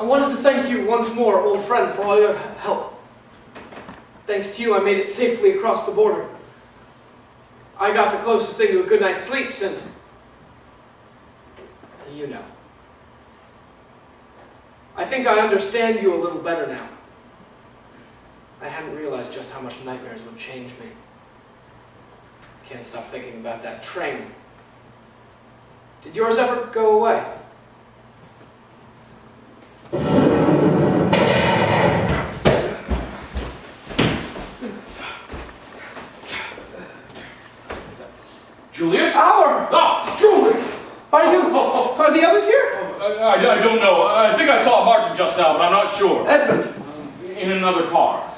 I wanted to thank you once more, old friend, for all your help. Thanks to you, I made it safely across the border. I got the closest thing to a good night's sleep since... you know. I think I understand you a little better now. I hadn't realized just how much nightmares would change me. I can't stop thinking about that train. Did yours ever go away? Julius? Our! Ah, Julius! Are the others here? I don't know. I think I saw Martin just now, but I'm not sure. Edmund! In another car.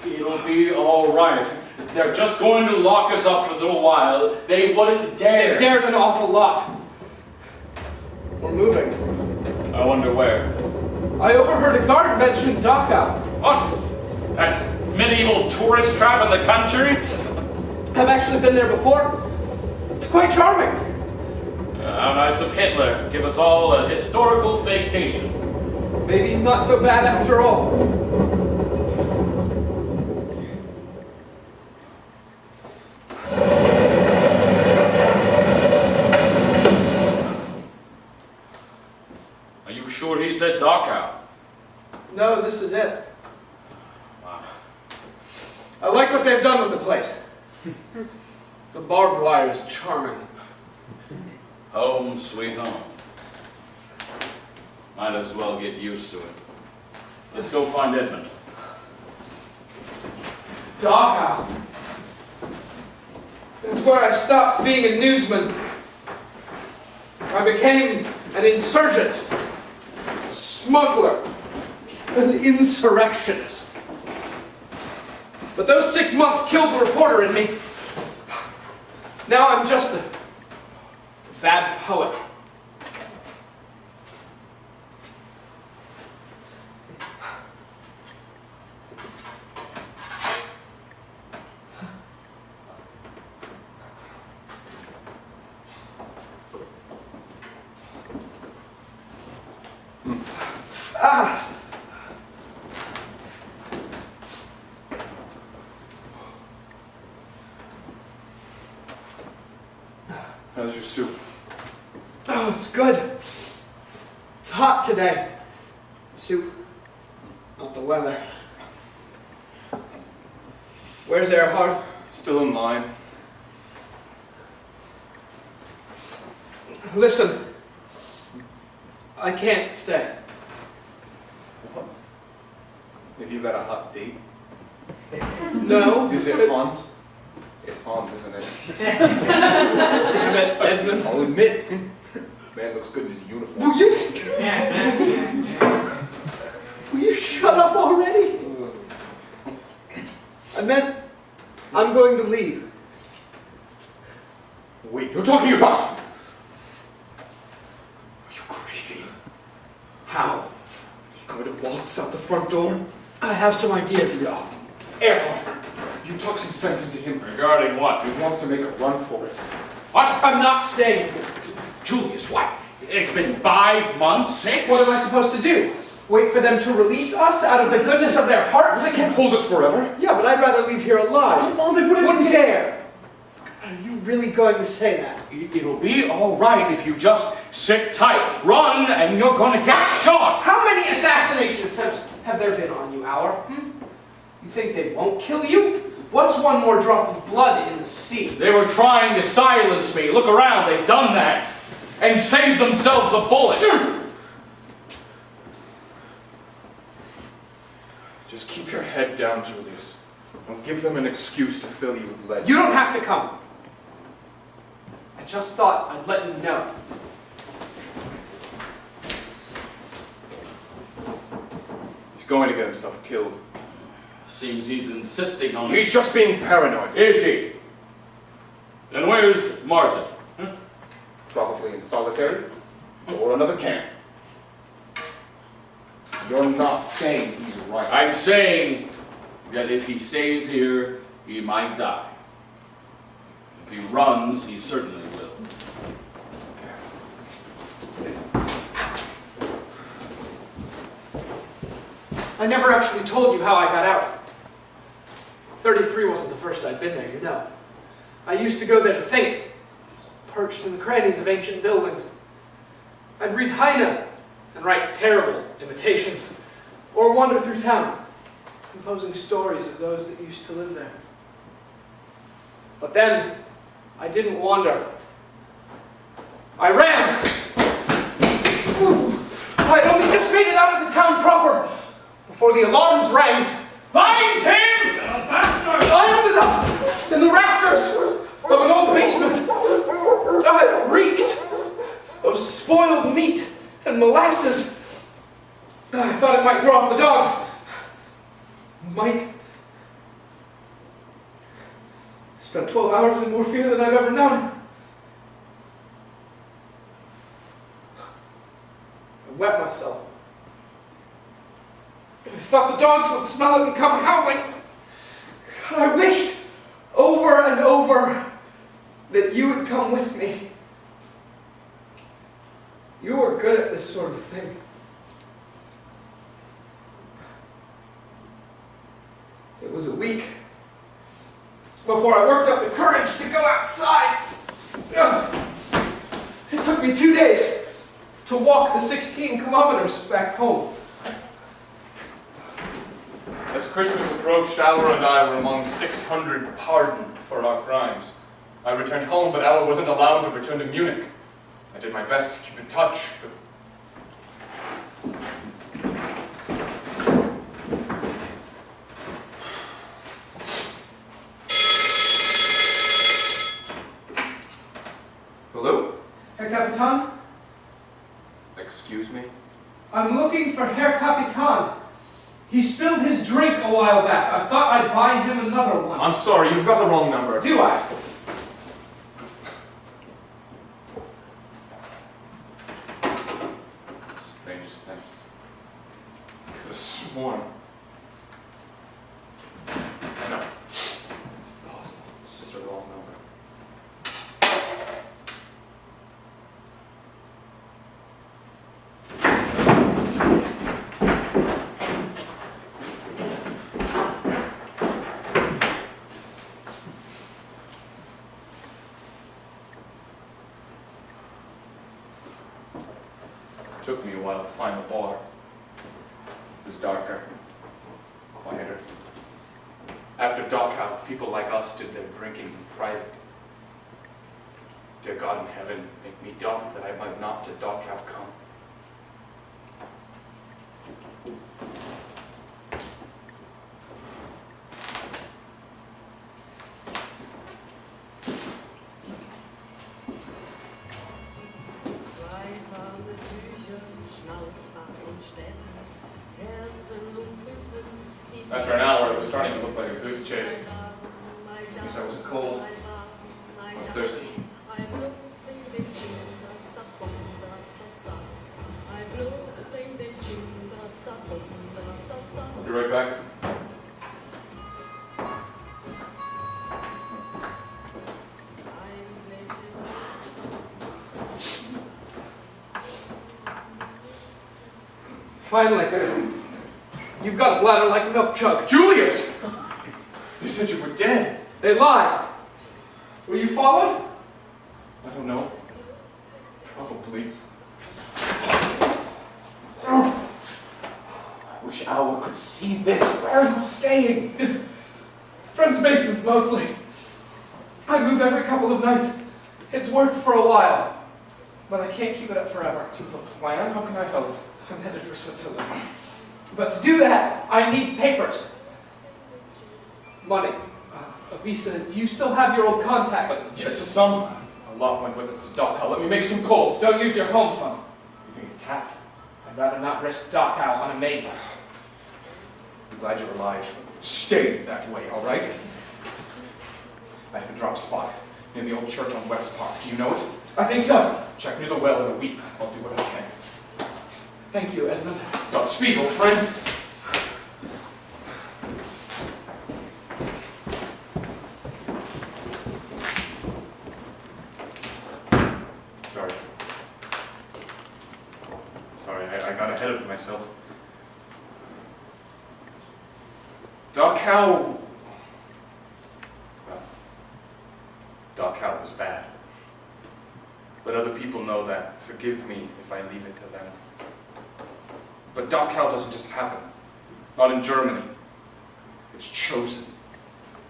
It'll be all right. They're just going to lock us up for a little while. They wouldn't dare. They've dared an awful lot. We're moving. I wonder where. I overheard a guard mention Dachau. What? That medieval tourist trap in the country? I've actually been there before. It's quite charming. How nice of Hitler. Give us all a historical vacation. Maybe he's not so bad after all. Are you sure he said Dachau? No, this is it. Wow. I like what they've done with the place. The barbed wire is charming. Home, sweet home. Might as well get used to it. Let's go find Edmund. Dachau. This is where I stopped being a newsman. I became an insurgent, a smuggler, an insurrectionist. But those 6 months killed the reporter in me. Now I'm just a bad poet. How's your soup? Oh, it's good. It's hot today. The soup, not the weather. Where's Erhard? Still in line. Listen, I can't stay. What? Have you got a hot date? No. Is it Hans? It's Hans, isn't it? Damn it, Edmund. I'll admit. Man looks good in his uniform. Will you shut up already? I meant I'm going to leave. Wait, you're talking about... Are you crazy? How? You going to waltz out the front door? I have some ideas. Erhard, you talk some sense into him. Regarding what? He wants to make a run for it. What? I'm not staying. Julius, what? It's been 5 months, 6? What am I supposed to do? Wait for them to release us out of the goodness of their hearts? They can't hold us forever. Yeah, but I'd rather leave here alive. Come on, they wouldn't dare. Are you really going to say that? It'll be all right if you just sit tight. Run, and you're going to get shot. How many assassination attempts have there been on you, Hour? You think they won't kill you? What's one more drop of blood in the sea? They were trying to silence me. Look around, they've done that. And saved themselves the bullet. Just keep your head down, Julius. Don't give them an excuse to fill you with lead. You don't have to come. I just thought I'd let you know. He's going to get himself killed. Seems he's insisting on He's just being paranoid. Is he? Then where's Martin? Probably in solitary or another camp. You're not saying he's right. I'm saying that if he stays here, he might die. If he runs, he certainly will. I never actually told you how I got out. 33 wasn't the first I'd been there, you know. I used to go there to think, perched in the crannies of ancient buildings. I'd read Heine and write terrible imitations, or wander through town, composing stories of those that used to live there. But then, I didn't wander. I ran! I'd only just made it out of the town proper, before the alarms rang. Find him, son bastard! I ended up in the rafters of an old basement. I reeked of spoiled meat and molasses. I thought it might throw off the dogs. Might. Spent 12 hours in more fear than I've ever known. I wet myself. I thought the dogs would smell it and come howling. I wished over and over that you would come with me. You were good at this sort of thing. It was a week before I worked up the courage to go outside. It took me 2 days to walk the 16 kilometers back home. As Christmas approached, Alva and I were among 600 pardoned for our crimes. I returned home, but Alva wasn't allowed to return to Munich. I did my best to keep in touch, but... Hello? Herr Capitan? Excuse me? I'm looking for Herr Capitan. He spilled his drink a while back. I thought I'd buy him another one. I'm sorry, you've got the wrong number. Do I? Strangest thing. Could have sworn. No. It's impossible. It's just a wrong number. It took me a while to find the bar. It was darker, quieter. After Dachau, people like us did their drinking in private. Dear God in heaven, make me dumb that I might not to Dachau come. After an hour, it was starting to look like a goose chase. At least I wasn't cold or thirsty. I'll be right back. Finally. You've got a bladder like a milk jug. Julius! They said you were dead. They lied. Were you followed? I don't know. Probably. I wish Alva could see this. Where are you staying? Friends' basements, mostly. I move every couple of nights. It's worked for a while, but I can't keep it up forever. Do you have a plan? How can I help? I'm headed for Switzerland. But to do that, I need papers. Money. A visa. Do you still have your old contacts? Yes, some. A lot went with us to Dachau. Let me make some calls. Don't use your home phone. You think it's tapped? I'd rather not risk Dachau on a maiden. I'm glad you're alive. Stay that way, all right? I have a drop spot near the old church on West Park. Do you know it? I think so. Check near the well in a week. I'll do what I can. Thank you, Edmund. Godspeed, old friend. Sorry, I got ahead of myself. Dachau... Well, Dachau was bad. But other people know that. Forgive me if I leave it to them. But Dachau doesn't just happen. Not in Germany. It's chosen.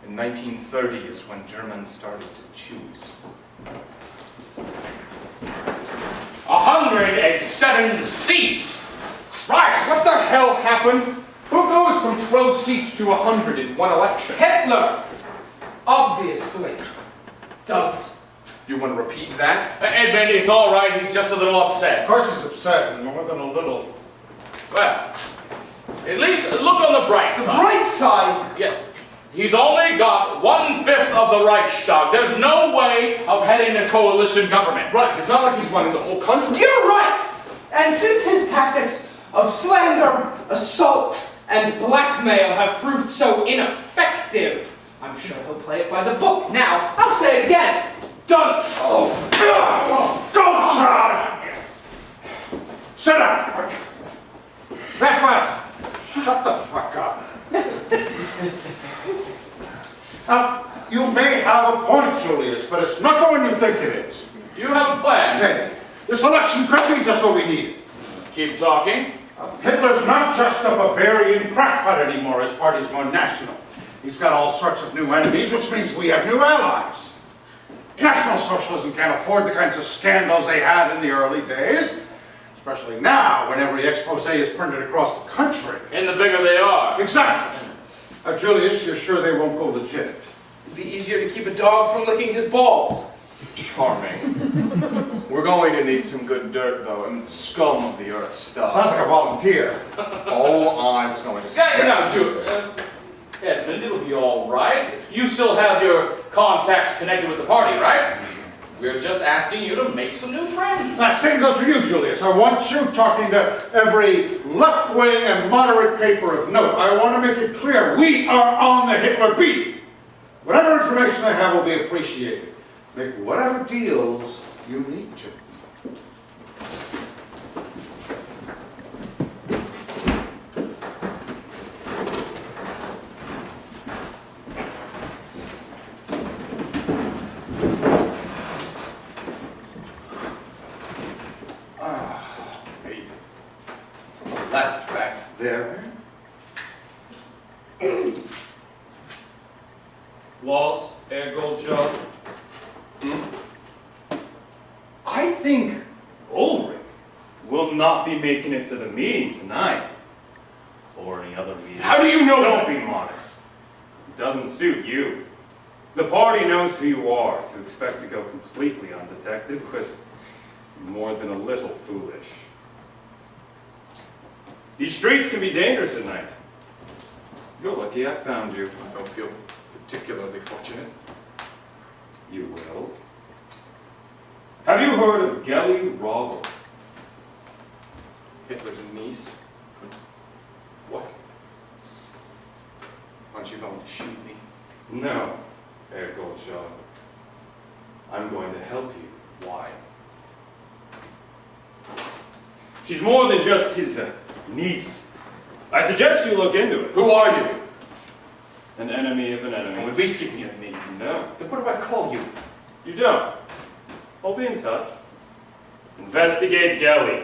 In 1930 is when Germans started to choose. 107 seats! Christ! What the hell happened? Who goes from 12 seats to 100 in one election? Hitler! Obviously. Does. You want to repeat that? Edmund, it's all right. He's just a little upset. Of course he's upset, and more than a little. Well, at least look on the bright The side. bright side! Yeah. He's only got 1/5 of the Reichstag. There's no way of heading a coalition government. Right, it's not like he's running the whole country. You're right! And since his tactics of slander, assault, and blackmail have proved so ineffective, I'm sure he'll play it by the book. Now, I'll say it again. Dunce! Don't shout! Sit down! Cephas! Shut the fuck up. Now, you may have a point, Julius, but it's not the one you think it is. You have a plan. Hey, this election could be just what we need. Keep talking. Hitler's not just a Bavarian crackpot anymore. His party's more national. He's got all sorts of new enemies, which means we have new allies. National Socialism can't afford the kinds of scandals they had in the early days, especially now when every expose is printed across the country. And the bigger they are. Exactly. Julius, you're sure they won't go legit? It'd be easier to keep a dog from licking his balls. Charming. We're going to need some good dirt, though, and scum of the earth stuff. Sounds like a volunteer. All I was going to suggest. Yeah, now, Edmund, it'll be all right. You still have your contacts connected with the party, right? We're just asking you to make some new friends. That same goes for you, Julius. I want you talking to every left-wing and moderate paper of note. I want to make it clear we are on the Hitler beat. Whatever information I have will be appreciated. Make whatever deals you need to. Hey, to the left back there. Lost, Herr Goldschmidt? I think Ulrich will not be making it to the meeting tonight. Or any other meeting. How do you know Don't that? be modest. It doesn't suit you. The party knows who you are. To expect to go completely undetected was more than a little foolish. These streets can be dangerous at night. You're lucky I found you. I don't feel particularly fortunate. You will. Have you heard of Gelly Robel? Hitler's niece? What? Aren't you going to shoot me? No, Herr Goldschmidt. I'm going to help you. Why? She's more than just his niece. I suggest you look into it. Who are you? An enemy of an And enemy. would we speak of me? No, Then what do I call you? you don't. I'll be in touch. Investigate Gelly.